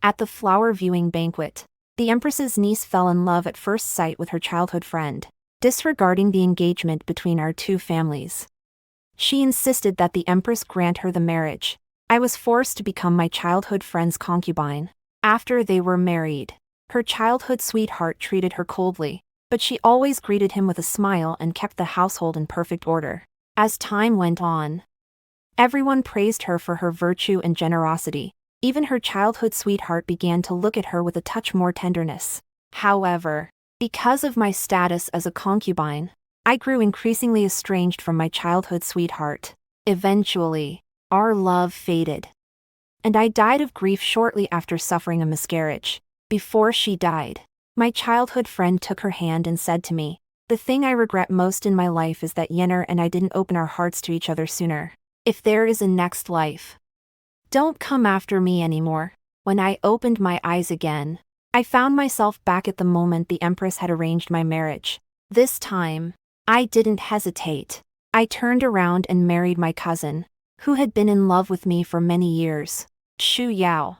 At the flower viewing banquet, the Empress's niece fell in love at first sight with her childhood friend, disregarding the engagement between our two families. She insisted that the Empress grant her the marriage. I was forced to become my childhood friend's concubine. After they were married, her childhood sweetheart treated her coldly, but she always greeted him with a smile and kept the household in perfect order. As time went on, everyone praised her for her virtue and generosity. Even her childhood sweetheart began to look at her with a touch more tenderness. However, because of my status as a concubine, I grew increasingly estranged from my childhood sweetheart. Eventually, our love faded, and I died of grief shortly after suffering a miscarriage. Before she died, my childhood friend took her hand and said to me, "The thing I regret most in my life is that Yenner and I didn't open our hearts to each other sooner. If there is a next life, don't come after me anymore." When I opened my eyes again, I found myself back at the moment the Empress had arranged my marriage. This time, I didn't hesitate. I turned around and married my cousin, who had been in love with me for many years, Shu Yao.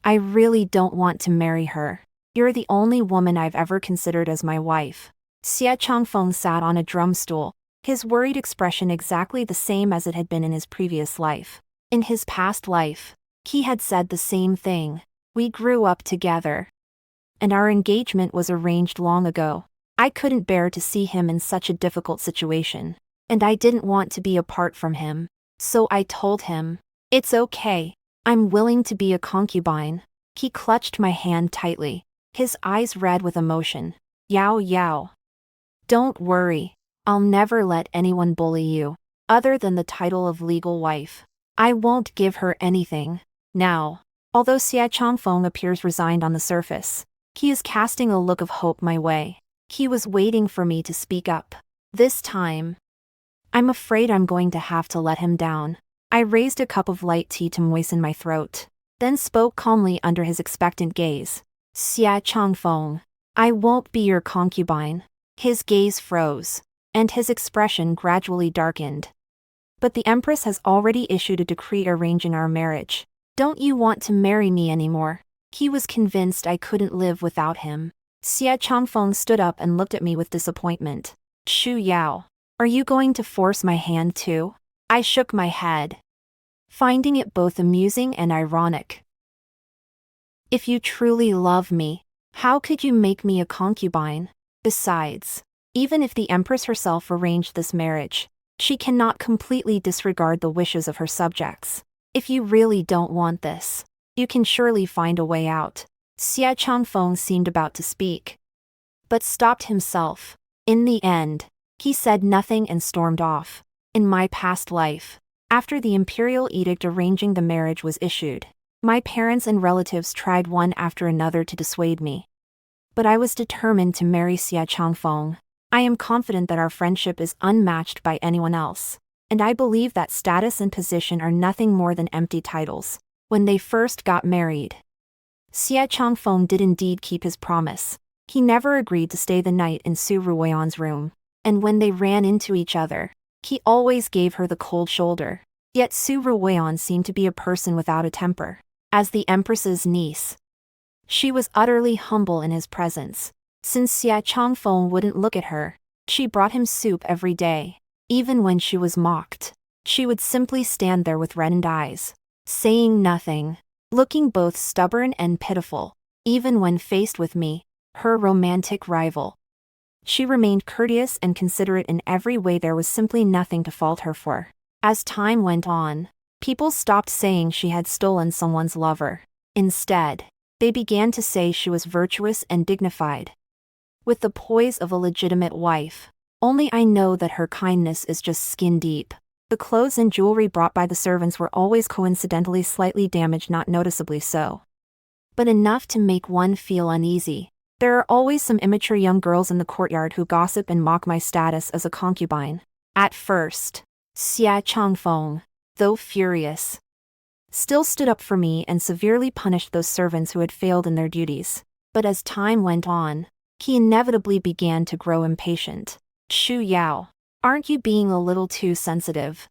I really don't want to marry her. You're the only woman I've ever considered as my wife. Xie Changfeng sat on a drum stool, his worried expression exactly the same as it had been in his previous life. In his past life, he had said the same thing. We grew up together, and our engagement was arranged long ago. I couldn't bear to see him in such a difficult situation, and I didn't want to be apart from him. So I told him, "It's okay. I'm willing to be a concubine." He clutched my hand tightly, his eyes red with emotion. "Yao Yao, don't worry. I'll never let anyone bully you, other than the title of legal wife. I won't give her anything." Now, although Xie Changfeng appears resigned on the surface, he is casting a look of hope my way. He was waiting for me to speak up. This time, I'm afraid I'm going to have to let him down. I raised a cup of light tea to moisten my throat, then spoke calmly under his expectant gaze. "Xie Changfeng, I won't be your concubine." His gaze froze, and his expression gradually darkened. "But the Empress has already issued a decree arranging our marriage. Don't you want to marry me anymore?" He was convinced I couldn't live without him. Xie Changfeng stood up and looked at me with disappointment. "Shu Yao, are you going to force my hand too?" I shook my head, finding it both amusing and ironic. "If you truly love me, how could you make me a concubine? Besides, even if the Empress herself arranged this marriage, she cannot completely disregard the wishes of her subjects. If you really don't want this, you can surely find a way out." Xie Changfeng seemed about to speak, but stopped himself. In the end, he said nothing and stormed off. In my past life, after the imperial edict arranging the marriage was issued, my parents and relatives tried one after another to dissuade me. But I was determined to marry Xie Changfeng. I am confident that our friendship is unmatched by anyone else, and I believe that status and position are nothing more than empty titles. When they first got married, Xie Changfeng did indeed keep his promise. He never agreed to stay the night in Su Ruoyan's room, and when they ran into each other, he always gave her the cold shoulder. Yet Su Ruoyan seemed to be a person without a temper. As the Empress's niece, she was utterly humble in his presence. Since Xie Changfeng wouldn't look at her, she brought him soup every day. Even when she was mocked, she would simply stand there with reddened eyes, saying nothing, looking both stubborn and pitiful. Even when faced with me, her romantic rival, she remained courteous and considerate in every way. There was simply nothing to fault her for. As time went on, people stopped saying she had stolen someone's lover. Instead, they began to say she was virtuous and dignified, with the poise of a legitimate wife. Only I know that her kindness is just skin deep. The clothes and jewelry brought by the servants were always coincidentally slightly damaged, not noticeably so, but enough to make one feel uneasy. There are always some immature young girls in the courtyard who gossip and mock my status as a concubine. At first, Xie Changfeng, though furious, still stood up for me and severely punished those servants who had failed in their duties. But as time went on, he inevitably began to grow impatient. "Shu Yao, aren't you being a little too sensitive?"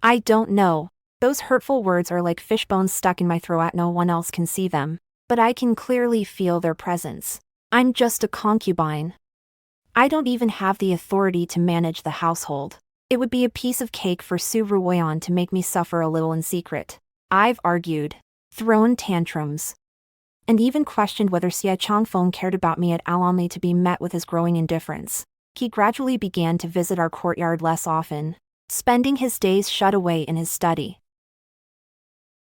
"I don't know. Those hurtful words are like fish bones stuck in my throat. No one else can see them, but I can clearly feel their presence. I'm just a concubine. I don't even have the authority to manage the household. It would be a piece of cake for Su Ruoyan to make me suffer a little in secret. I've argued, thrown tantrums, and even questioned whether Xie Changfeng cared about me at all, only to be met with his growing indifference. He gradually began to visit our courtyard less often, spending his days shut away in his study.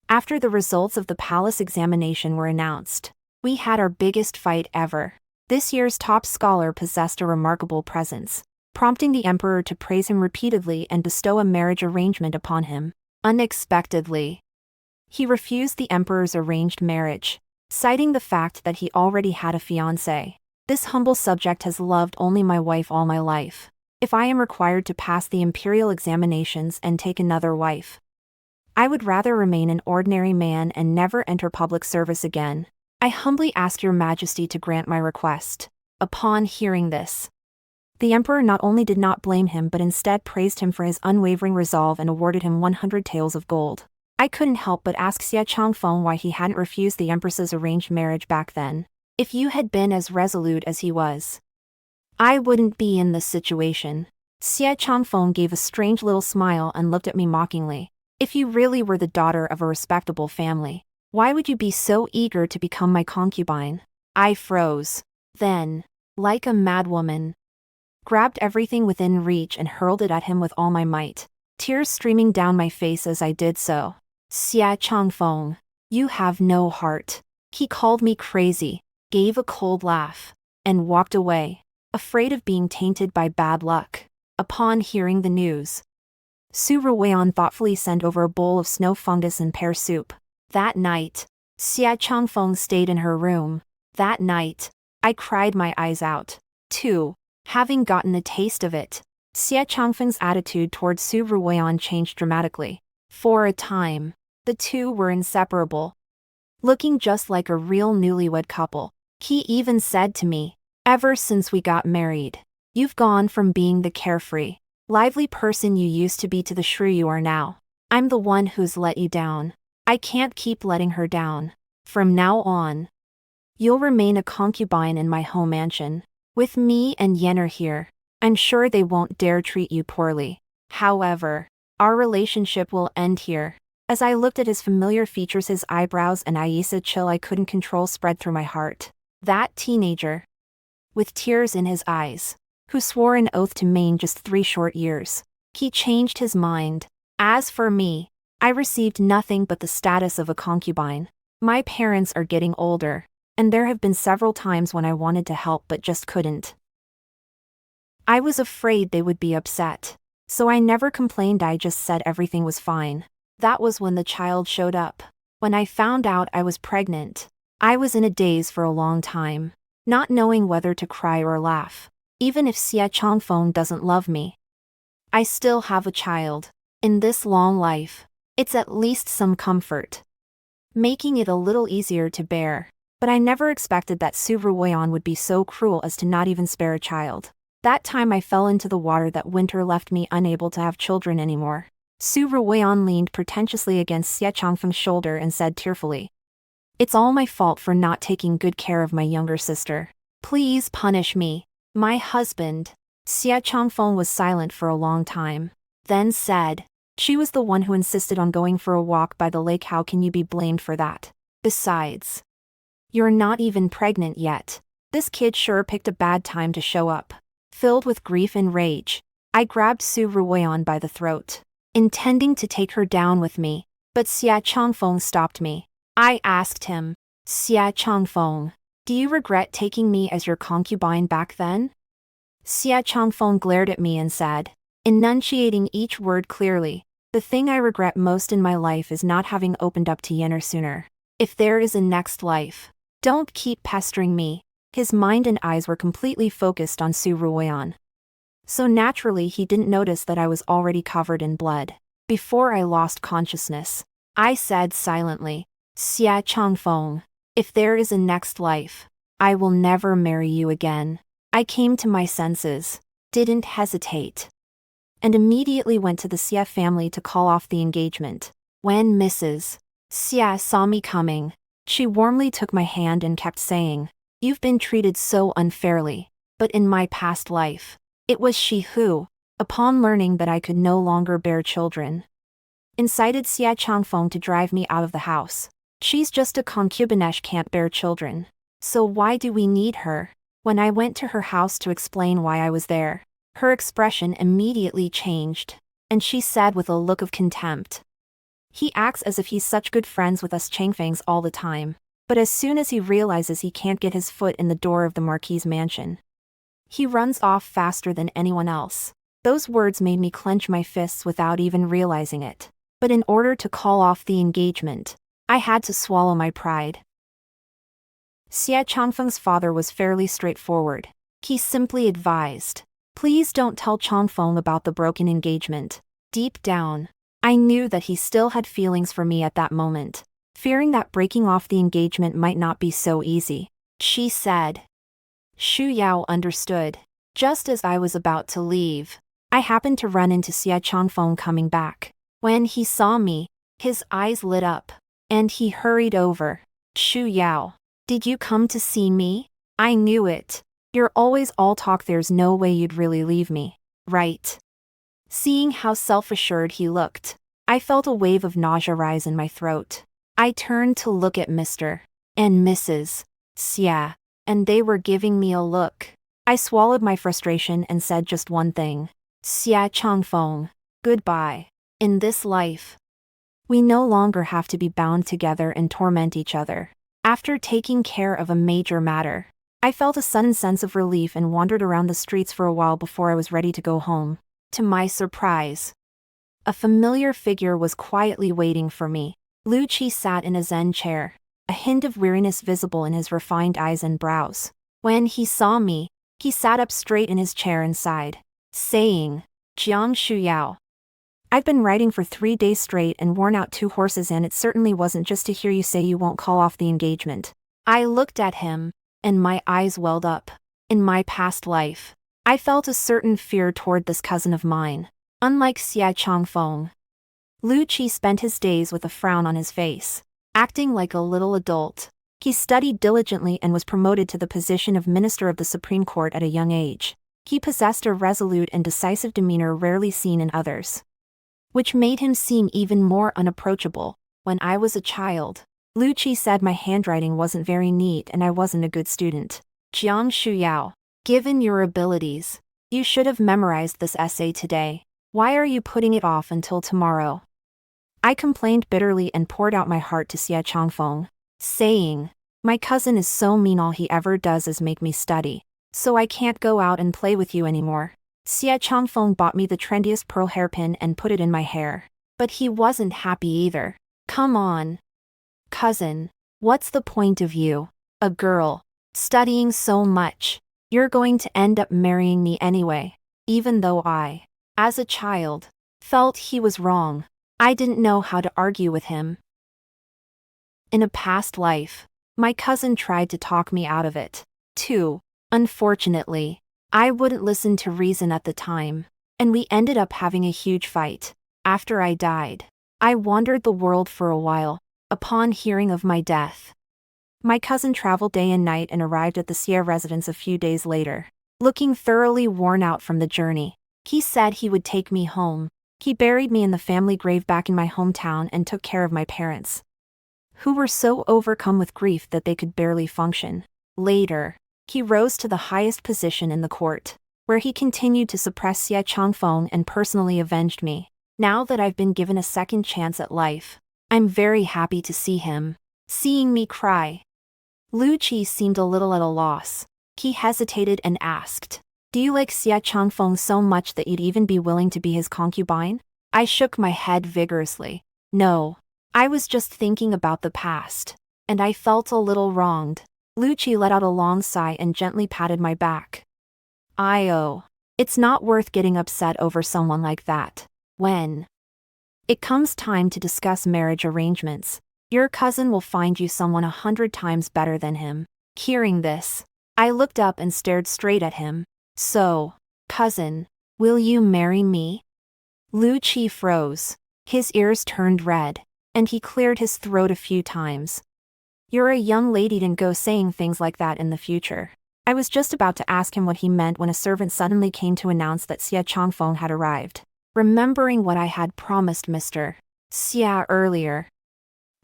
After the results of the palace examination were announced, we had our biggest fight ever. This year's top scholar possessed a remarkable presence, prompting the emperor to praise him repeatedly and bestow a marriage arrangement upon him. Unexpectedly, he refused the emperor's arranged marriage, citing the fact that he already had a fiancé. This humble subject has loved only my wife all my life. If I am required to pass the imperial examinations and take another wife, I would rather remain an ordinary man and never enter public service again. I humbly ask your majesty to grant my request. Upon hearing this, the emperor not only did not blame him but instead praised him for his unwavering resolve and awarded him 100 taels of gold. I couldn't help but ask Xie Changfeng why he hadn't refused the empress's arranged marriage back then. If you had been as resolute as he was, I wouldn't be in this situation. Xie Changfeng gave a strange little smile and looked at me mockingly. If you really were the daughter of a respectable family, why would you be so eager to become my concubine? I froze. Then, like a madwoman, grabbed everything within reach and hurled it at him with all my might, tears streaming down my face as I did so. Xie Changfeng, you have no heart. He called me crazy, gave a cold laugh, and walked away, afraid of being tainted by bad luck. Upon hearing the news, Su Ruoyan thoughtfully sent over a bowl of snow fungus and pear soup. That night, Xie Changfeng stayed in her room. That night, I cried my eyes out, too. Having gotten a taste of it, Xie Changfeng's attitude towards Su Ruoyan changed dramatically. For a time, the two were inseparable, looking just like a real newlywed couple. He even said to me, "Ever since we got married, you've gone from being the carefree, lively person you used to be to the shrew you are now. I'm the one who's let you down. I can't keep letting her down. From now on, you'll remain a concubine in my home mansion. With me and Yenner here, I'm sure they won't dare treat you poorly. However, our relationship will end here." As I looked at his familiar features, his eyebrows and Aisa chill I couldn't control spread through my heart. That teenager, with tears in his eyes, who swore an oath to Maine just 3 short years. He changed his mind. As for me, I received nothing but the status of a concubine. My parents are getting older, and there have been several times when I wanted to help but just couldn't. I was afraid they would be upset, so I never complained. I just said everything was fine. That was when the child showed up. When I found out I was pregnant, I was in a daze for a long time, not knowing whether to cry or laugh. Even if Xie Changfeng doesn't love me, I still have a child. In this long life, it's at least some comfort, making it a little easier to bear. But I never expected that Su Ruoyan would be so cruel as to not even spare a child. That time I fell into the water that winter left me unable to have children anymore. Su Ruoyan leaned pretentiously against Xie Changfeng's shoulder and said tearfully, "It's all my fault for not taking good care of my younger sister. Please punish me." My husband. Xie Changfeng was silent for a long time, then said, "She was the one who insisted on going for a walk by the lake. How can you be blamed for that? Besides, you're not even pregnant yet. This kid sure picked a bad time to show up." Filled with grief and rage, I grabbed Su Ruoyan by the throat, intending to take her down with me, but Xie Changfeng stopped me. I asked him, "Xie Changfeng, do you regret taking me as your concubine back then?" Xie Changfeng glared at me and said, enunciating each word clearly, "The thing I regret most in my life is not having opened up to Yenner sooner. If there is a next life, don't keep pestering me." His mind and eyes were completely focused on Su Ruoyan, so naturally he didn't notice that I was already covered in blood. Before I lost consciousness, I said silently, "Xie Changfeng, if there is a next life, I will never marry you again." I came to my senses, didn't hesitate, and immediately went to the Xie family to call off the engagement. When Mrs. Xia saw me coming, she warmly took my hand and kept saying, "You've been treated so unfairly, but in my past life, it was she who, upon learning that I could no longer bear children, incited Xia Changfeng to drive me out of the house. She's just a concubiness, can't bear children. So why do we need her?" When I went to her house to explain why I was there, her expression immediately changed, and she said with a look of contempt, "He acts as if he's such good friends with us Changfangs all the time, but as soon as he realizes he can't get his foot in the door of the Marquis's mansion, he runs off faster than anyone else." Those words made me clench my fists without even realizing it. But in order to call off the engagement, I had to swallow my pride. Xia Changfeng's father was fairly straightforward. He simply advised, "Please don't tell Changfeng about the broken engagement." Deep down, I knew that he still had feelings for me at that moment, fearing that breaking off the engagement might not be so easy. She said. Shu Yao understood. Just as I was about to leave, I happened to run into Xia Changfeng coming back. When he saw me, his eyes lit up, and he hurried over. "Shu Yao, did you come to see me? I knew it. You're always all talk, there's no way you'd really leave me, right?" Seeing how self-assured he looked, I felt a wave of nausea rise in my throat. I turned to look at Mr. and Mrs. Xia, and they were giving me a look. I swallowed my frustration and said just one thing. "Xia Changfeng, goodbye. In this life, we no longer have to be bound together and torment each other." After taking care of a major matter, I felt a sudden sense of relief and wandered around the streets for a while before I was ready to go home. To my surprise, a familiar figure was quietly waiting for me. Lu Qi sat in a zen chair, a hint of weariness visible in his refined eyes and brows. When he saw me, he sat up straight in his chair and sighed, saying, "Jiang Shu Yao, I've been riding for 3 days straight and worn out 2 horses, and it certainly wasn't just to hear you say you won't call off the engagement." I looked at him, and my eyes welled up. In my past life, I felt a certain fear toward this cousin of mine. Unlike Xia Changfeng, Lu Qi spent his days with a frown on his face, acting like a little adult. He studied diligently and was promoted to the position of Minister of the Supreme Court at a young age. He possessed a resolute and decisive demeanor rarely seen in others, which made him seem even more unapproachable. When I was a child, Lu Qi said my handwriting wasn't very neat and I wasn't a good student. "Jiang Shu Yao, given your abilities, you should have memorized this essay today. Why are you putting it off until tomorrow?" I complained bitterly and poured out my heart to Xia Changfeng, saying, "My cousin is so mean, all he ever does is make me study, so I can't go out and play with you anymore." Xia Changfeng bought me the trendiest pearl hairpin and put it in my hair. But he wasn't happy either. "Come on, cousin, what's the point of you, a girl, studying so much? You're going to end up marrying me anyway." Even though I, as a child, felt he was wrong, I didn't know how to argue with him. In a past life, my cousin tried to talk me out of it, too. Unfortunately, I wouldn't listen to reason at the time, and we ended up having a huge fight. After I died, I wandered the world for a while. Upon hearing of my death, my cousin traveled day and night and arrived at the Xia residence a few days later, looking thoroughly worn out from the journey. He said he would take me home. He buried me in the family grave back in my hometown and took care of my parents, who were so overcome with grief that they could barely function. Later, he rose to the highest position in the court, where he continued to suppress Xia Changfeng and personally avenged me. Now that I've been given a second chance at life, I'm very happy to see him. Seeing me cry, Lu Qi seemed a little at a loss. He hesitated and asked, "Do you like Xia Changfeng so much that you'd even be willing to be his concubine?" I shook my head vigorously. "No, I was just thinking about the past, and I felt a little wronged." Lu Qi let out a long sigh and gently patted my back. It's not worth getting upset over someone like that. When it comes time to discuss marriage arrangements, your cousin will find you someone 100 times better than him." Hearing this, I looked up and stared straight at him. "So, cousin, will you marry me?" Lu Qi froze. His ears turned red. and he cleared his throat a few times. You're a young lady, don't go saying things like that in the future. I was just about to ask him what he meant when a servant suddenly came to announce that Xia Changfeng had arrived. Remembering what I had promised Mr. Xia earlier,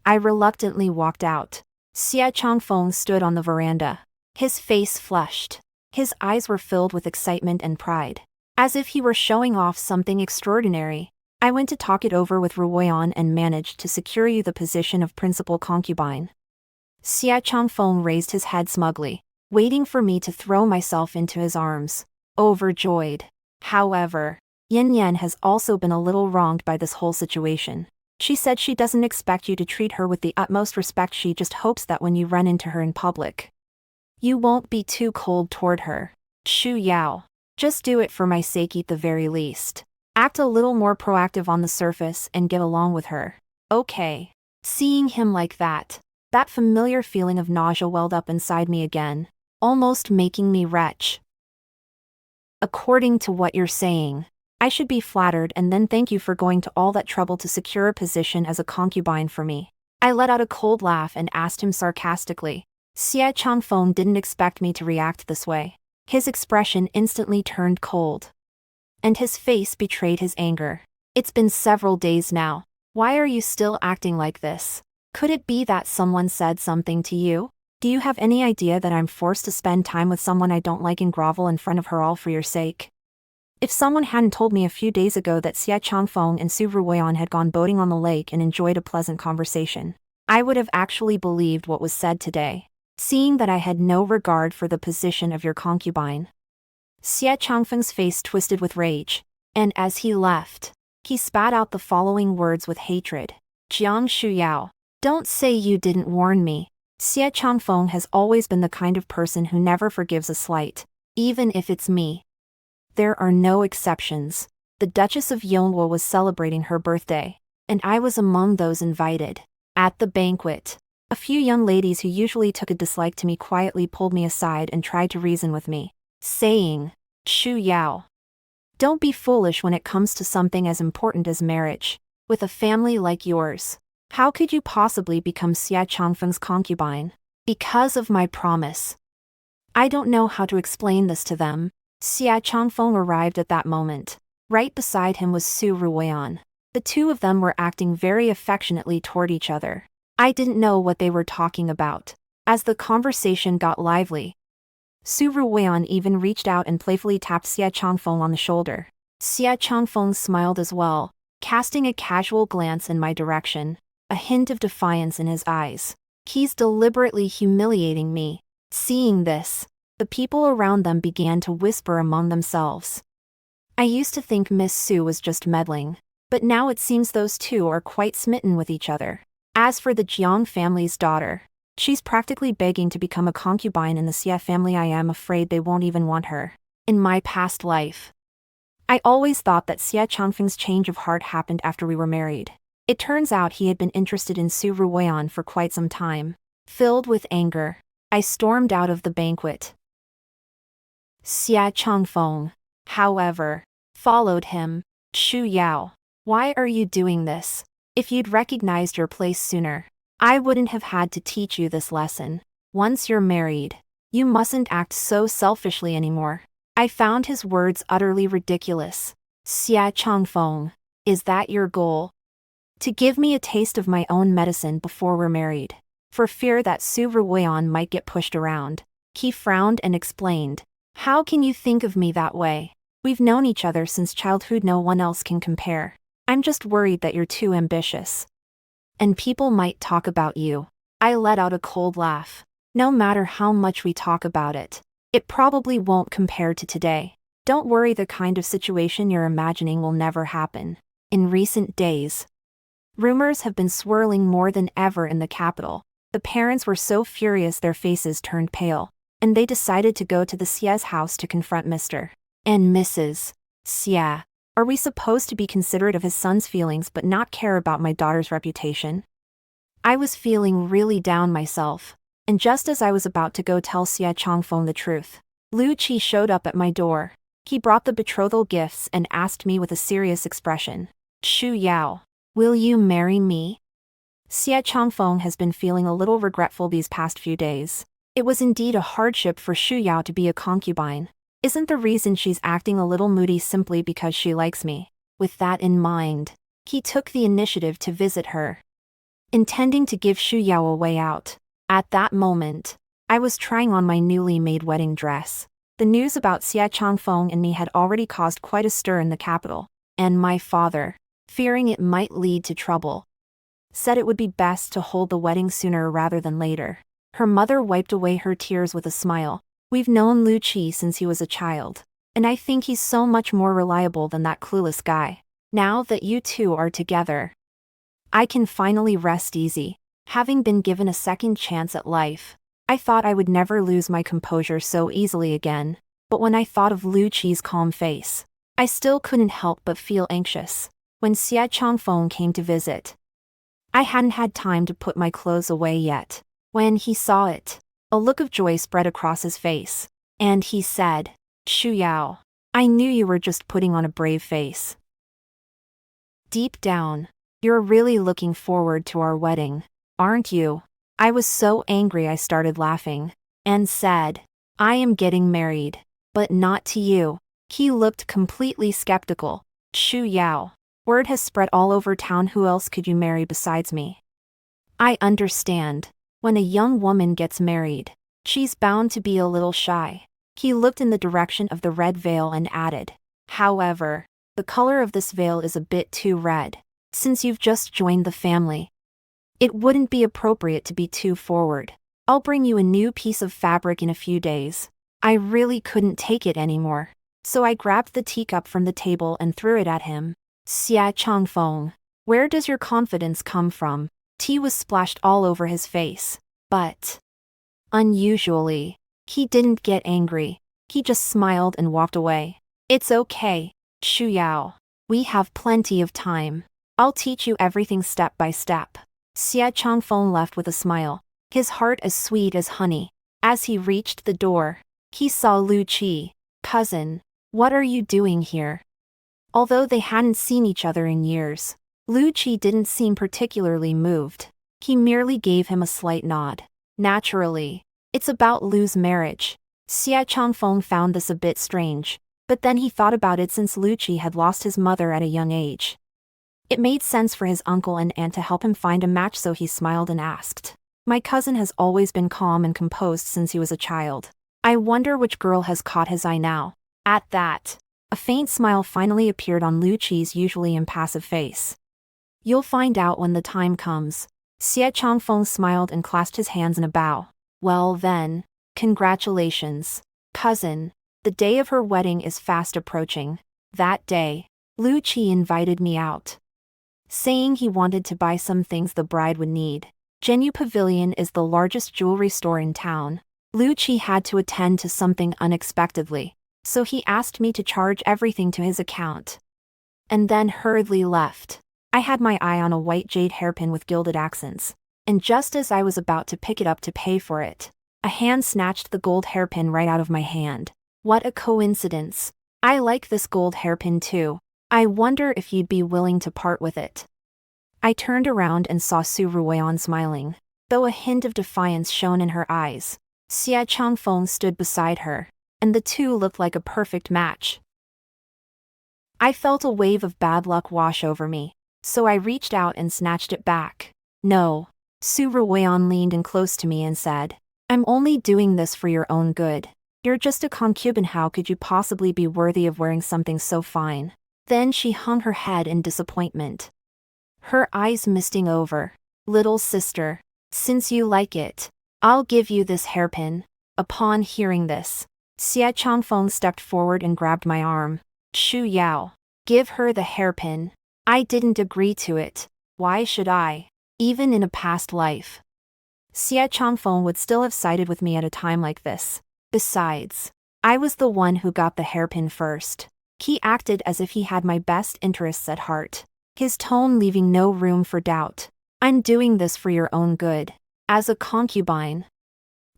I reluctantly walked out. Xia Changfeng stood on the veranda. His face flushed. His eyes were filled with excitement and pride, as if he were showing off something extraordinary. I went to talk it over with Ruoyan and managed to secure you the position of principal concubine. Xia Changfeng raised his head smugly, waiting for me to throw myself into his arms, overjoyed. However, Yin Yan has also been a little wronged by this whole situation. She said she doesn't expect you to treat her with the utmost respect, she just hopes that when you run into her in public, you won't be too cold toward her. Shu Yao. Just do it for my sake at the very least. Act a little more proactive on the surface and get along with her. Okay. Seeing him like that familiar feeling of nausea welled up inside me again, almost making me retch. According to what you're saying, I should be flattered and then thank you for going to all that trouble to secure a position as a concubine for me. I let out a cold laugh and asked him sarcastically. Xia Changfeng didn't expect me to react this way. His expression instantly turned cold, and his face betrayed his anger. It's been several days now. Why are you still acting like this? Could it be that someone said something to you? Do you have any idea that I'm forced to spend time with someone I don't like and grovel in front of her all for your sake? If someone hadn't told me a few days ago that Xia Changfeng and Su Ruoyan had gone boating on the lake and enjoyed a pleasant conversation, I would have actually believed what was said today, seeing that I had no regard for the position of your concubine. Xia Changfeng's face twisted with rage, and as he left, he spat out the following words with hatred. Jiang Shuyao. Don't say you didn't warn me. Xia Changfeng has always been the kind of person who never forgives a slight, even if it's me. There are no exceptions. The Duchess of Yonluo was celebrating her birthday, and I was among those invited. At the banquet, a few young ladies who usually took a dislike to me quietly pulled me aside and tried to reason with me, saying, Shu Yao, don't be foolish when it comes to something as important as marriage. With a family like yours, how could you possibly become Xia Changfeng's concubine? Because of my promise. I don't know how to explain this to them. Xia Changfeng arrived at that moment. Right beside him was Su Ruoyan. The two of them were acting very affectionately toward each other. I didn't know what they were talking about. As the conversation got lively, Su Ruoyan even reached out and playfully tapped Xia Changfeng on the shoulder. Xia Changfeng smiled as well, casting a casual glance in my direction, a hint of defiance in his eyes. He's deliberately humiliating me. Seeing this, the people around them began to whisper among themselves. I used to think Miss Su was just meddling, but now it seems those two are quite smitten with each other. As for the Jiang family's daughter, she's practically begging to become a concubine in the Xia family. I am afraid they won't even want her. In my past life, I always thought that Xia Changfeng's change of heart happened after we were married. It turns out he had been interested in Su Ruoyan for quite some time. Filled with anger, I stormed out of the banquet. Xia Changfeng, however, followed him. Shu Yao, why are you doing this? If you'd recognized your place sooner, I wouldn't have had to teach you this lesson. Once you're married, you mustn't act so selfishly anymore. I found his words utterly ridiculous. Xia Changfeng, is that your goal? To give me a taste of my own medicine before we're married? For fear that Su Ruoyan might get pushed around, he frowned and explained. How can you think of me that way? We've known each other since childhood, no one else can compare. I'm just worried that you're too ambitious, and people might talk about you. I let out a cold laugh. No matter how much we talk about it, it probably won't compare to today. Don't worry, the kind of situation you're imagining will never happen. In recent days, rumors have been swirling more than ever in the capital. The parents were so furious their faces turned pale, and they decided to go to the Xia's house to confront Mr. and Mrs. Xia. Are we supposed to be considerate of his son's feelings but not care about my daughter's reputation? I was feeling really down myself, and just as I was about to go tell Xia Changfeng the truth, Lu Qi showed up at my door. He brought the betrothal gifts and asked me with a serious expression, Shu Yao, will you marry me? Xie Changfeng has been feeling a little regretful these past few days. It was indeed a hardship for Xu Yao to be a concubine. Isn't the reason she's acting a little moody simply because she likes me? With that in mind, he took the initiative to visit her, intending to give Xu Yao a way out. At that moment, I was trying on my newly made wedding dress. The news about Xie Changfeng and me had already caused quite a stir in the capital, and my father, fearing it might lead to trouble, said it would be best to hold the wedding sooner rather than later. Her mother wiped away her tears with a smile. We've known Lu Qi since he was a child, and I think he's so much more reliable than that clueless guy. Now that you two are together, I can finally rest easy. Having been given a second chance at life, I thought I would never lose my composure so easily again, but when I thought of Lu Qi's calm face, I still couldn't help but feel anxious. When Xie Changfeng came to visit, I hadn't had time to put my clothes away yet. When he saw it, a look of joy spread across his face, and he said, "Xu Yao, I knew you were just putting on a brave face. Deep down, you're really looking forward to our wedding, aren't you?" I was so angry I started laughing, and said, "I am getting married, but not to you." He looked completely skeptical. "Xu Yao, word has spread all over town. Who else could you marry besides me?" I understand. When a young woman gets married, she's bound to be a little shy. He looked in the direction of the red veil and added, "However, the color of this veil is a bit too red. Since you've just joined the family, it wouldn't be appropriate to be too forward. I'll bring you a new piece of fabric in a few days." I really couldn't take it anymore, so I grabbed the teacup from the table and threw it at him. "Xie Changfeng, where does your confidence come from?" Tea was splashed all over his face, but unusually, he didn't get angry. He just smiled and walked away. "It's okay, Xu Yao. We have plenty of time. I'll teach you everything step by step." Xie Changfeng left with a smile, his heart as sweet as honey. As he reached the door, he saw Lu Qi. "Cousin, what are you doing here?" Although they hadn't seen each other in years, Lu Qi didn't seem particularly moved. He merely gave him a slight nod. Naturally, it's about Lu's marriage. Xie Changfeng found this a bit strange, but then he thought about it since Lu Qi had lost his mother at a young age. It made sense for his uncle and aunt to help him find a match, so he smiled and asked, "My cousin has always been calm and composed since he was a child. I wonder which girl has caught his eye now." At that, a faint smile finally appeared on Lu Qi's usually impassive face. "You'll find out when the time comes." Xie Changfeng smiled and clasped his hands in a bow. "Well then, congratulations, cousin. The day of her wedding is fast approaching." That day, Lu Qi invited me out, saying he wanted to buy some things the bride would need. Zhenyu Pavilion is the largest jewelry store in town. Lu Qi had to attend to something unexpectedly, so he asked me to charge everything to his account, and then hurriedly left. I had my eye on a white jade hairpin with gilded accents, and just as I was about to pick it up to pay for it, a hand snatched the gold hairpin right out of my hand. What a coincidence. I like this gold hairpin too. I wonder if you'd be willing to part with it. I turned around and saw Su Ruoyan smiling, though a hint of defiance shone in her eyes. Xie Changfeng stood beside her, and the two looked like a perfect match. I felt a wave of bad luck wash over me, so I reached out and snatched it back. "No." Su Ruoyan leaned in close to me and said, "I'm only doing this for your own good. You're just a concubine. How could you possibly be worthy of wearing something so fine?" Then she hung her head in disappointment, her eyes misting over. "Little sister, since you like it, I'll give you this hairpin." Upon hearing this, Xie Changfeng stepped forward and grabbed my arm. "Xu Yao, give her the hairpin." I didn't agree to it. Why should I? Even in a past life, Xie Changfeng would still have sided with me at a time like this. Besides, I was the one who got the hairpin first. He acted as if he had my best interests at heart, his tone leaving no room for doubt. "I'm doing this for your own good. As a concubine,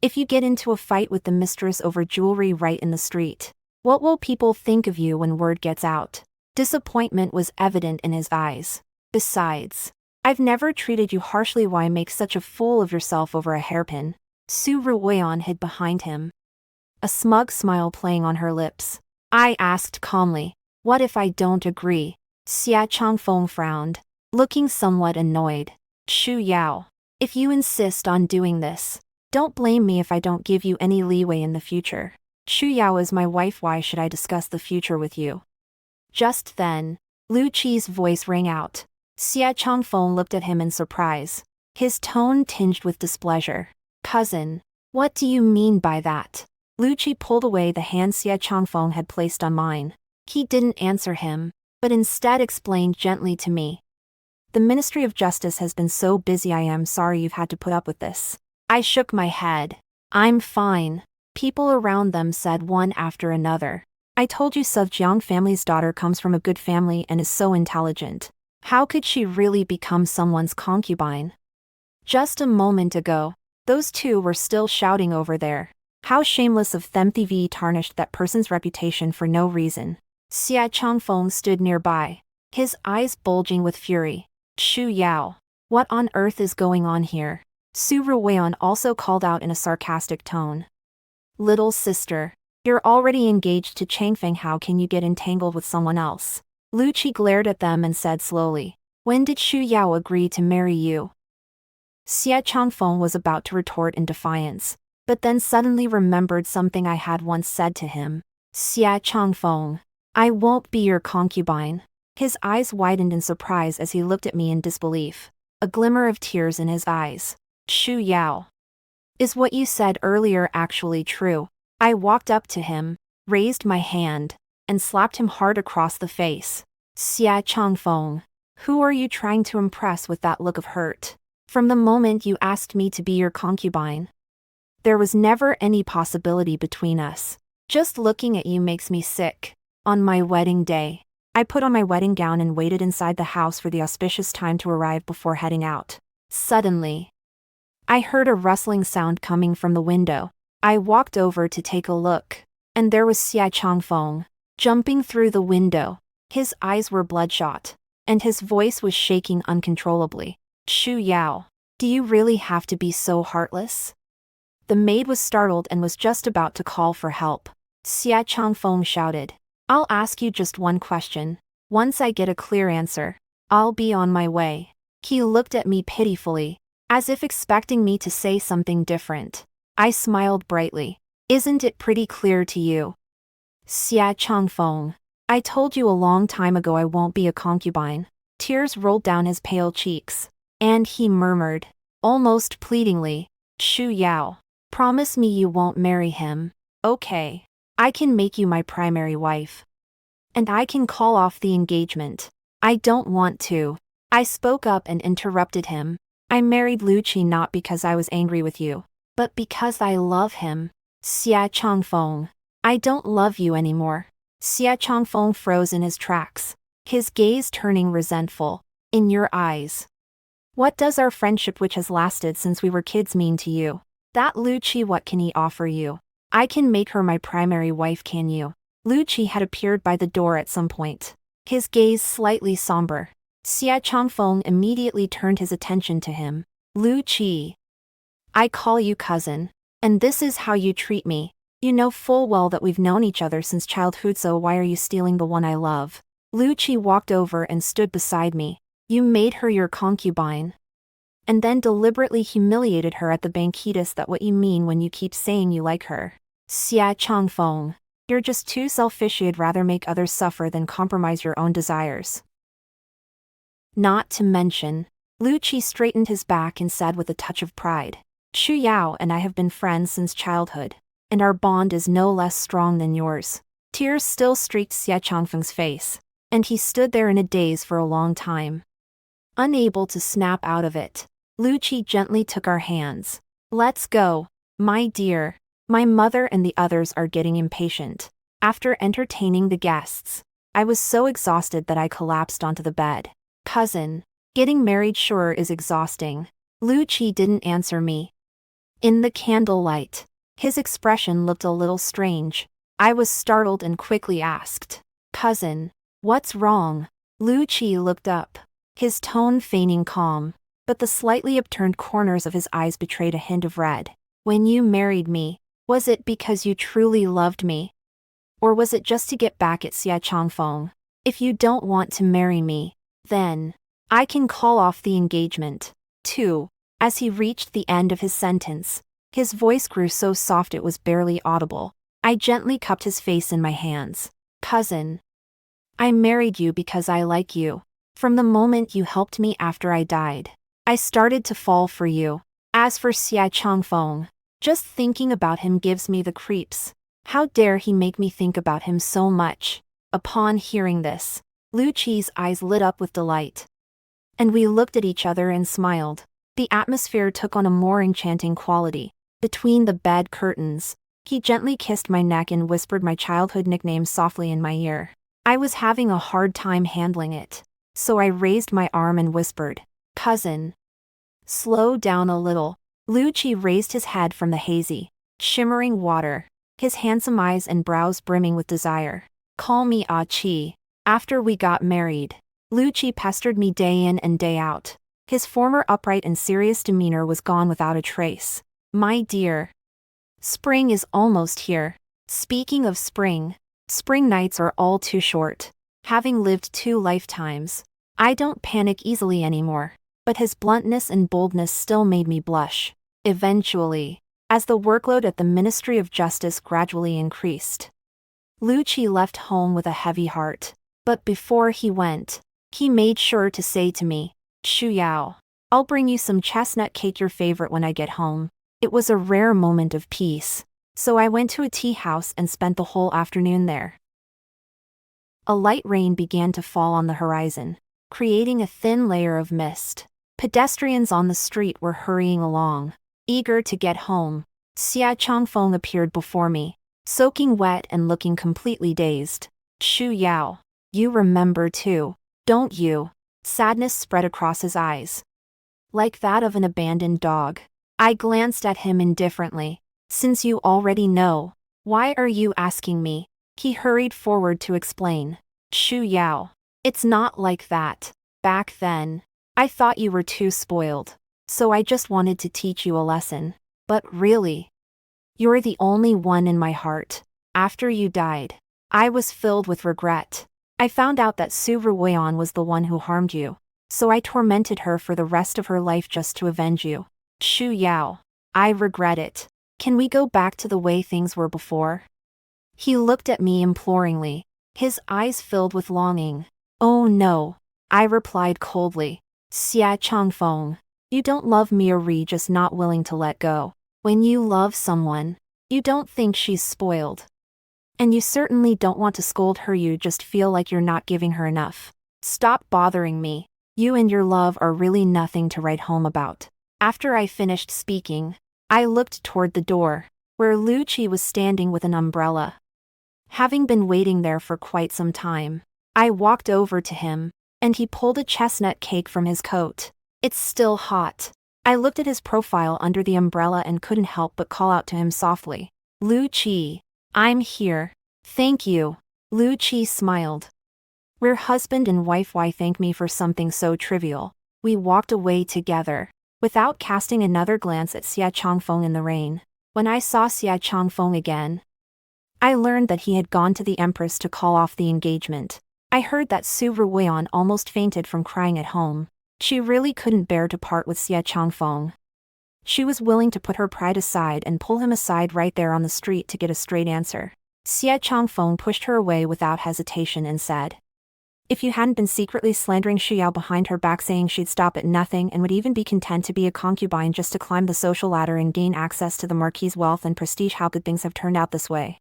if you get into a fight with the mistress over jewelry right in the street, what will people think of you when word gets out?" Disappointment was evident in his eyes. Besides, I've never treated you harshly. Why make such a fool of yourself over a hairpin? Su Ruoyan hid behind him, a smug smile playing on her lips. I asked calmly, what if I don't agree? Xia Changfeng frowned, looking somewhat annoyed. Shu Yao, if you insist on doing this, don't blame me if I don't give you any leeway in the future. Shu Yao is my wife. Why should I discuss the future with you? Just then, Lu Qi's voice rang out. Xia Changfeng looked at him in surprise, his tone tinged with displeasure. Cousin, what do you mean by that? Lu Qi pulled away the hand Xia Changfeng had placed on mine. He didn't answer him, but instead explained gently to me. The Ministry of Justice has been so busy. I am sorry you've had to put up with this. I shook my head. I'm fine. People around them said one after another. I told you Jiang family's daughter comes from a good family and is so intelligent. How could she really become someone's concubine? Just a moment ago, those two were still shouting over there. How shameless of them. TV tarnished that person's reputation for no reason. Xia Changfeng stood nearby, his eyes bulging with fury. Shu Yao, what on earth is going on here? Su Ruoyan also called out in a sarcastic tone. Little sister, you're already engaged to Changfeng. How can you get entangled with someone else? Lu Qi glared at them and said slowly, when did Shu Yao agree to marry you? Xia Changfeng was about to retort in defiance, but then suddenly remembered something I had once said to him. Xia Changfeng, I won't be your concubine. His eyes widened in surprise as he looked at me in disbelief, a glimmer of tears in his eyes. Shu Yao, is what you said earlier actually true? I walked up to him, raised my hand, and slapped him hard across the face. Xia Changfeng, who are you trying to impress with that look of hurt? From the moment you asked me to be your concubine, there was never any possibility between us. Just looking at you makes me sick. On my wedding day, I put on my wedding gown and waited inside the house for the auspicious time to arrive before heading out. Suddenly, I heard a rustling sound coming from the window. I walked over to take a look, and there was Xia Changfeng, jumping through the window. His eyes were bloodshot, and his voice was shaking uncontrollably. Shu Yao, do you really have to be so heartless? The maid was startled and was just about to call for help. Xia Changfeng shouted, I'll ask you just one question. Once I get a clear answer, I'll be on my way. He looked at me pitifully, as if expecting me to say something different. I smiled brightly. Isn't it pretty clear to you? Xia Changfeng, I told you a long time ago I won't be a concubine. Tears rolled down his pale cheeks, and he murmured, almost pleadingly, Shu Yao, promise me you won't marry him. Okay. I can make you my primary wife. And I can call off the engagement. I don't want to. I spoke up and interrupted him. I married Lu Qi not because I was angry with you, but because I love him. Xia Changfeng, I don't love you anymore. Xia Changfeng froze in his tracks, his gaze turning resentful. In your eyes, what does our friendship which has lasted since we were kids mean to you? That Lu Qi, what can he offer you? I can make her my primary wife, can you? Lu Qi had appeared by the door at some point, his gaze slightly somber. Xia Changfeng immediately turned his attention to him. Lu Qi, I call you cousin, and this is how you treat me. You know full well that we've known each other since childhood, so why are you stealing the one I love? Lu Qi walked over and stood beside me. You made her your concubine, and then deliberately humiliated her at the banquet. That what you mean when you keep saying you like her? Xia Changfeng, you're just too selfish. You'd rather make others suffer than compromise your own desires. Not to mention, Lu Qi straightened his back and said with a touch of pride, Shu Yao and I have been friends since childhood, and our bond is no less strong than yours. Tears still streaked Xia Changfeng's face, and he stood there in a daze for a long time. Unable to snap out of it, Lu Qi gently took our hands. Let's go, my dear. My mother and the others are getting impatient. After entertaining the guests, I was so exhausted that I collapsed onto the bed. Cousin, getting married sure is exhausting. Lu Qi didn't answer me. In the candlelight, his expression looked a little strange. I was startled and quickly asked, Cousin, what's wrong? Lu Qi looked up, his tone feigning calm, but the slightly upturned corners of his eyes betrayed a hint of red. When you married me, was it because you truly loved me? Or was it just to get back at Xia Changfeng? If you don't want to marry me, then I can call off the engagement, too. As he reached the end of his sentence, his voice grew so soft it was barely audible. I gently cupped his face in my hands. Cousin, I married you because I like you. From the moment you helped me after I died, I started to fall for you. As for Xia Changfeng, just thinking about him gives me the creeps. How dare he make me think about him so much? Upon hearing this, Lu Qi's eyes lit up with delight. And we looked at each other and smiled. The atmosphere took on a more enchanting quality. Between the bed curtains, he gently kissed my neck and whispered my childhood nickname softly in my ear. I was having a hard time handling it, so I raised my arm and whispered, Cousin, slow down a little. Lu Qi raised his head from the hazy, shimmering water, his handsome eyes and brows brimming with desire. Call me Ah Qi. After we got married, Lu Qi pestered me day in and day out. His former upright and serious demeanor was gone without a trace. My dear, spring is almost here. Speaking of spring nights are all too short. Having lived 2 lifetimes, I don't panic easily anymore. But his bluntness and boldness still made me blush. Eventually, as the workload at the Ministry of Justice gradually increased, Lu Qi left home with a heavy heart. But before he went, he made sure to say to me, Shu Yao, I'll bring you some chestnut cake, your favorite, when I get home. It was a rare moment of peace, so I went to a tea house and spent the whole afternoon there. A light rain began to fall on the horizon, creating a thin layer of mist. Pedestrians on the street were hurrying along, eager to get home. Xia Changfeng appeared before me, soaking wet and looking completely dazed. Shu Yao, you remember too, don't you? Sadness spread across his eyes, like that of an abandoned dog. I glanced at him indifferently. Since you already know, why are you asking me? He hurried forward to explain. Shu Yao, it's not like that. Back then, I thought you were too spoiled, so I just wanted to teach you a lesson. But really, you're the only one in my heart. After you died, I was filled with regret. I found out that Su Ruoyan was the one who harmed you, so I tormented her for the rest of her life just to avenge you. Shu Yao, I regret it. Can we go back to the way things were before? He looked at me imploringly, his eyes filled with longing. Oh no, I replied coldly. Xia Changfeng, you don't love me, or just not willing to let go. When you love someone, you don't think she's spoiled. And you certainly don't want to scold her, you just feel like you're not giving her enough. Stop bothering me. You and your love are really nothing to write home about. After I finished speaking, I looked toward the door, where Lu Qi was standing with an umbrella. Having been waiting there for quite some time, I walked over to him, and he pulled a chestnut cake from his coat. It's still hot. I looked at his profile under the umbrella and couldn't help but call out to him softly. Lu Qi, I'm here. Thank you. Lu Qi smiled. We're husband and wife, why thank me for something so trivial? We walked away together, without casting another glance at Xia Changfeng in the rain. When I saw Xia Changfeng again, I learned that he had gone to the Empress to call off the engagement. I heard that Su Ruoyan almost fainted from crying at home. She really couldn't bear to part with Xia Changfeng. She was willing to put her pride aside and pull him aside right there on the street to get a straight answer. Xia Changfeng pushed her away without hesitation and said, if you hadn't been secretly slandering Xu Yao behind her back, saying she'd stop at nothing and would even be content to be a concubine just to climb the social ladder and gain access to the Marquis's wealth and prestige, how good things have turned out this way.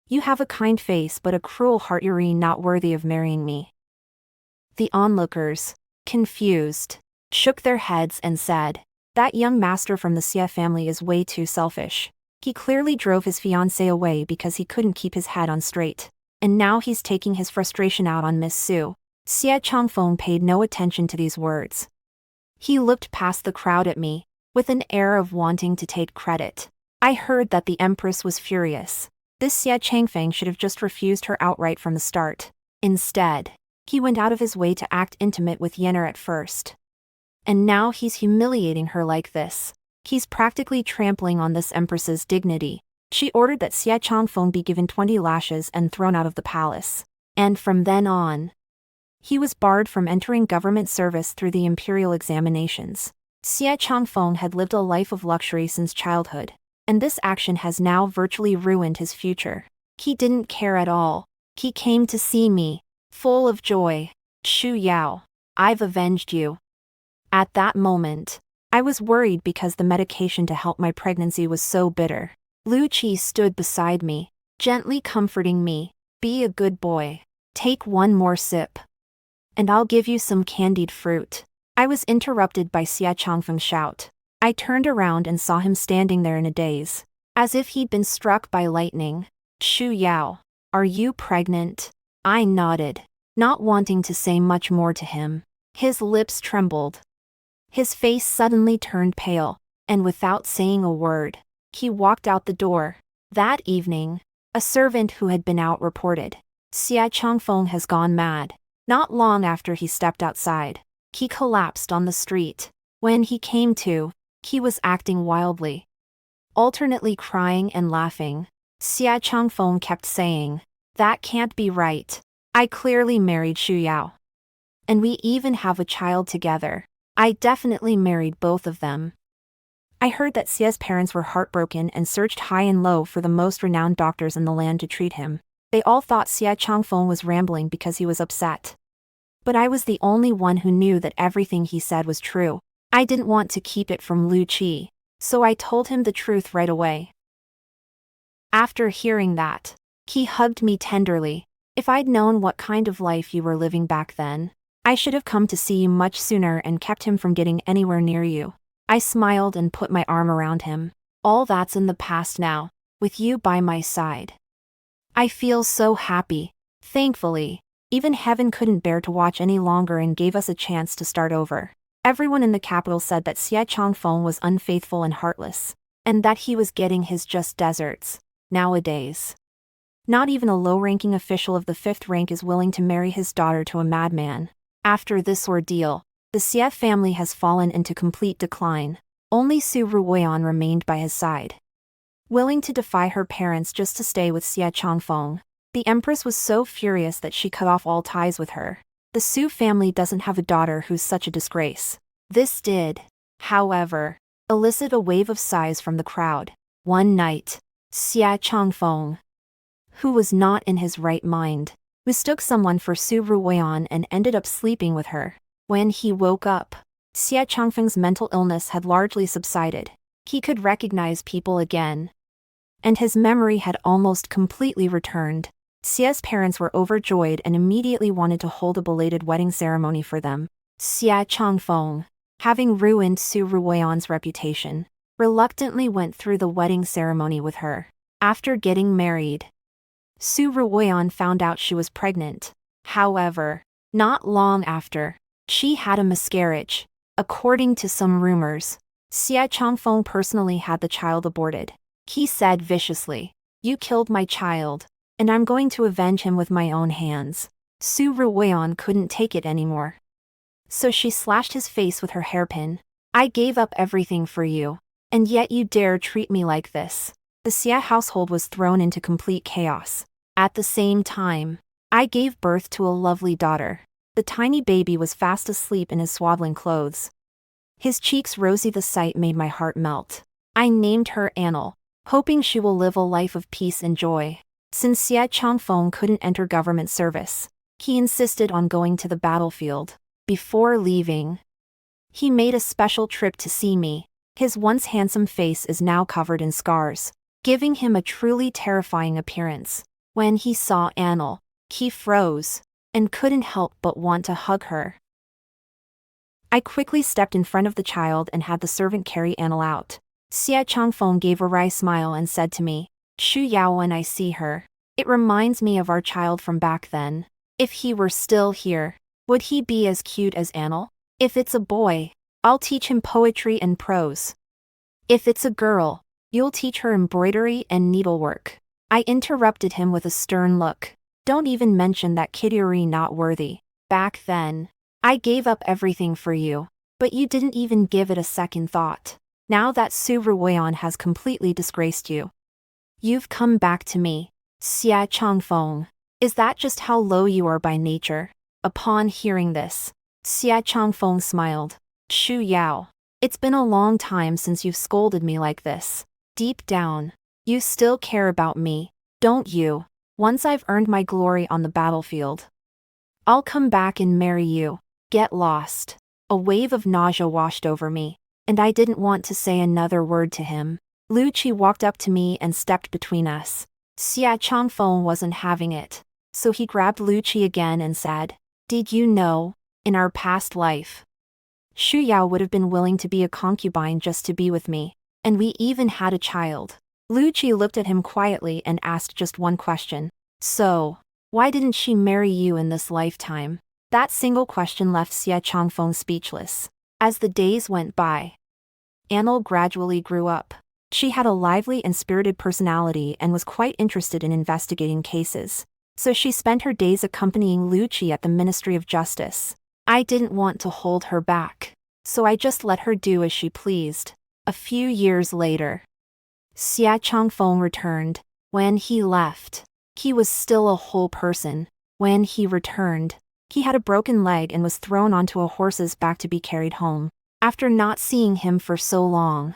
You have a kind face but a cruel heart, you're not worthy of marrying me. The onlookers, confused, shook their heads and said, that young master from the Xia family is way too selfish. He clearly drove his fiancée away because he couldn't keep his head on straight. And now he's taking his frustration out on Miss Su. Xia Changfeng paid no attention to these words. He looked past the crowd at me, with an air of wanting to take credit. I heard that the Empress was furious. This Xia Changfeng should have just refused her outright from the start. Instead, He went out of his way to act intimate with Yenner at first. And now he's humiliating her like this. He's practically trampling on this empress's dignity. She ordered that Xie Changfeng be given 20 lashes and thrown out of the palace. And from then on, he was barred from entering government service through the imperial examinations. Xie Changfeng had lived a life of luxury since childhood, and this action has now virtually ruined his future. He didn't care at all. He came to see me, full of joy. Shu Yao, I've avenged you. At that moment, I was worried because the medication to help my pregnancy was so bitter. Lu Qi stood beside me, gently comforting me. Be a good boy. Take one more sip, and I'll give you some candied fruit. I was interrupted by Xie Changfeng's shout. I turned around and saw him standing there in a daze, as if he'd been struck by lightning. Shu Yao, are you pregnant? I nodded, not wanting to say much more to him. His lips trembled. His face suddenly turned pale, and without saying a word, he walked out the door. That evening, a servant who had been out reported, Xie Changfeng has gone mad. Not long after he stepped outside, he collapsed on the street. When he came to, he was acting wildly, alternately crying and laughing. Xie Changfeng kept saying, "That can't be right. I clearly married Shu Yao. And we even have a child together. I definitely married both of them." I heard that Xie's parents were heartbroken and searched high and low for the most renowned doctors in the land to treat him. They all thought Xie Changfeng was rambling because he was upset. But I was the only one who knew that everything he said was true. I didn't want to keep it from Lu Qi, so I told him the truth right away. After hearing that, he hugged me tenderly. If I'd known what kind of life you were living back then, I should have come to see you much sooner and kept him from getting anywhere near you. I smiled and put my arm around him. All that's in the past now, with you by my side. I feel so happy. Thankfully, even heaven couldn't bear to watch any longer and gave us a chance to start over. Everyone in the capital said that Xie Changfeng was unfaithful and heartless, and that he was getting his just desserts. Nowadays, not even a low-ranking official of the 5th rank is willing to marry his daughter to a madman. After this ordeal, the Xie family has fallen into complete decline. Only Su Ruoyan remained by his side, willing to defy her parents just to stay with Xie Changfeng. The empress was so furious that she cut off all ties with her. The Su family doesn't have a daughter who's such a disgrace. This did, however, elicit a wave of sighs from the crowd. One night, Xie Changfeng, who was not in his right mind, mistook someone for Su Ruoyan and ended up sleeping with her. When he woke up, Xie Changfeng's mental illness had largely subsided. He could recognize people again, and his memory had almost completely returned. Xie's parents were overjoyed and immediately wanted to hold a belated wedding ceremony for them. Xie Changfeng, having ruined Su Ruoyan's reputation, reluctantly went through the wedding ceremony with her. After getting married, Su Ruoyan found out she was pregnant. However, not long after, she had a miscarriage. According to some rumors, Xie Changfeng personally had the child aborted. He said viciously, "You killed my child, and I'm going to avenge him with my own hands." Su Ruoyan couldn't take it anymore, so she slashed his face with her hairpin. "I gave up everything for you, and yet you dare treat me like this." The Xie household was thrown into complete chaos. At the same time, I gave birth to a lovely daughter. The tiny baby was fast asleep in his swaddling clothes. His cheeks rosy. The sight made my heart melt. I named her Annel, hoping she will live a life of peace and joy. Since Xie Changfeng couldn't enter government service, he insisted on going to the battlefield. Before leaving, he made a special trip to see me. His once handsome face is now covered in scars, giving him a truly terrifying appearance. When he saw Annel, he froze, and couldn't help but want to hug her. I quickly stepped in front of the child and had the servant carry Annel out. Xie Changfeng gave a wry smile and said to me, "Shu Yao, when I see her, it reminds me of our child from back then. If he were still here, would he be as cute as Annel? If it's a boy, I'll teach him poetry and prose. If it's a girl, you'll teach her embroidery and needlework." I interrupted him with a stern look. "Don't even mention that Kiduri not worthy. Back then, I gave up everything for you, but you didn't even give it a second thought. Now that Su Ruoyan has completely disgraced you, you've come back to me. Xia Changfeng. Is that just how low you are by nature? Upon hearing this, Xia Changfeng smiled. Shu Yao. It's been a long time since you've scolded me like this. Deep down, you still care about me, don't you? Once I've earned my glory on the battlefield, I'll come back and marry you. Get lost. A wave of nausea washed over me, and I didn't want to say another word to him. Lu Qi walked up to me and stepped between us. Xia Changfeng wasn't having it, so he grabbed Lu Qi again and said, "Did you know, in our past life, Shu Yao would have been willing to be a concubine just to be with me, and we even had a child." Lu Qi looked at him quietly and asked just one question. "So, why didn't she marry you in this lifetime?" That single question left Xia Changfeng speechless. As the days went by, Annel gradually grew up. She had a lively and spirited personality and was quite interested in investigating cases, so she spent her days accompanying Lu Qi at the Ministry of Justice. I didn't want to hold her back, so I just let her do as she pleased. A few years later, Xia Changfeng returned. When he left, he was still a whole person. When he returned, he had a broken leg and was thrown onto a horse's back to be carried home. After not seeing him for so long,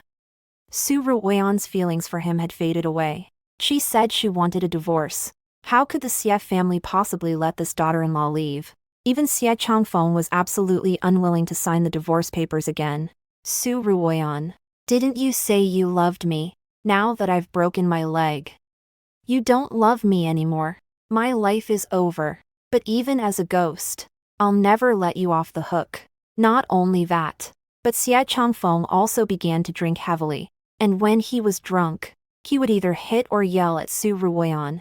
Su Ruoyan's feelings for him had faded away. She said she wanted a divorce. How could the Xie family possibly let this daughter-in-law leave? Even Xie Changfeng was absolutely unwilling to sign the divorce papers again. Su Ruoyan, didn't you say you loved me? Now that I've broken my leg, you don't love me anymore. My life is over. But even as a ghost, I'll never let you off the hook. Not only that, but Xie Changfeng also began to drink heavily, and when he was drunk, he would either hit or yell at Su Ruoyan.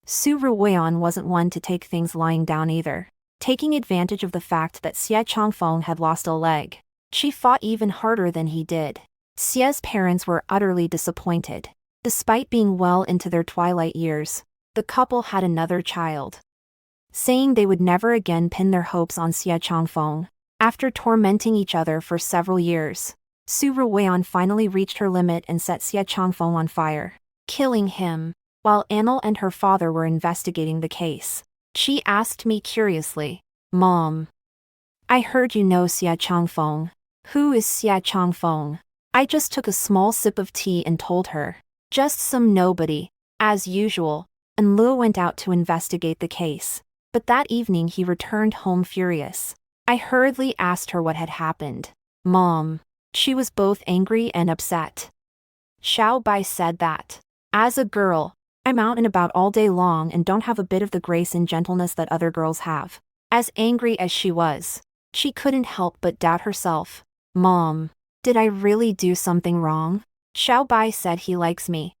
Su Ruoyan wasn't one to take things lying down either. Taking advantage of the fact that Xie Changfeng had lost a leg, she fought even harder than he did. Xie's parents were utterly disappointed. Despite being well into their twilight years, the couple had another child, saying they would never again pin their hopes on Xie Changfeng. After tormenting each other for several years, Su Ruoyan finally reached her limit and set Xie Changfeng on fire, killing him. While Annel and her father were investigating the case, she asked me curiously, "Mom, I heard you know Xie Changfeng. Who is Xie Changfeng?" I just took a small sip of tea and told her, "Just some nobody, as usual," and Lu went out to investigate the case. But that evening he returned home furious. I hurriedly asked her what had happened. "Mom." She was both angry and upset. Xiao Bai said that, "As a girl, I'm out and about all day long and don't have a bit of the grace and gentleness that other girls have." As angry as she was, she couldn't help but doubt herself. "Mom, did I really do something wrong?" Xiao Bai said he likes me.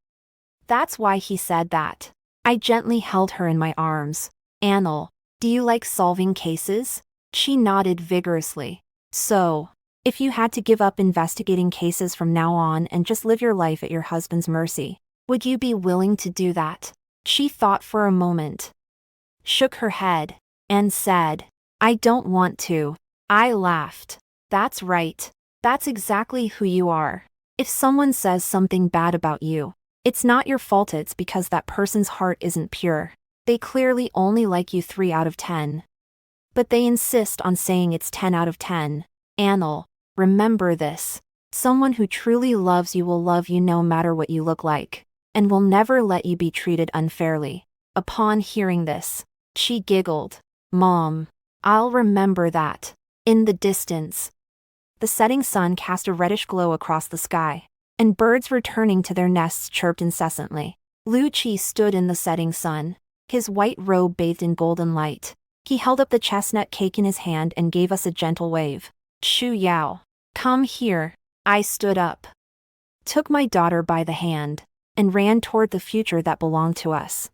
That's why he said that. I gently held her in my arms. "Annel, do you like solving cases?" She nodded vigorously. "So, if you had to give up investigating cases from now on and just live your life at your husband's mercy, would you be willing to do that?" She thought for a moment, shook her head, and said, "I don't want to." I laughed. "That's right. That's exactly who you are. If someone says something bad about you, it's not your fault, it's because that person's heart isn't pure. They clearly only like you 3 out of 10. But they insist on saying it's 10 out of 10. Annel, remember this. Someone who truly loves you will love you no matter what you look like, and will never let you be treated unfairly." Upon hearing this, she giggled. "Mom, I'll remember that." In the distance, the setting sun cast a reddish glow across the sky, and birds returning to their nests chirped incessantly. Lu Qi stood in the setting sun, his white robe bathed in golden light. He held up the chestnut cake in his hand and gave us a gentle wave. "Shu Yao, come here." I stood up, took my daughter by the hand, and ran toward the future that belonged to us.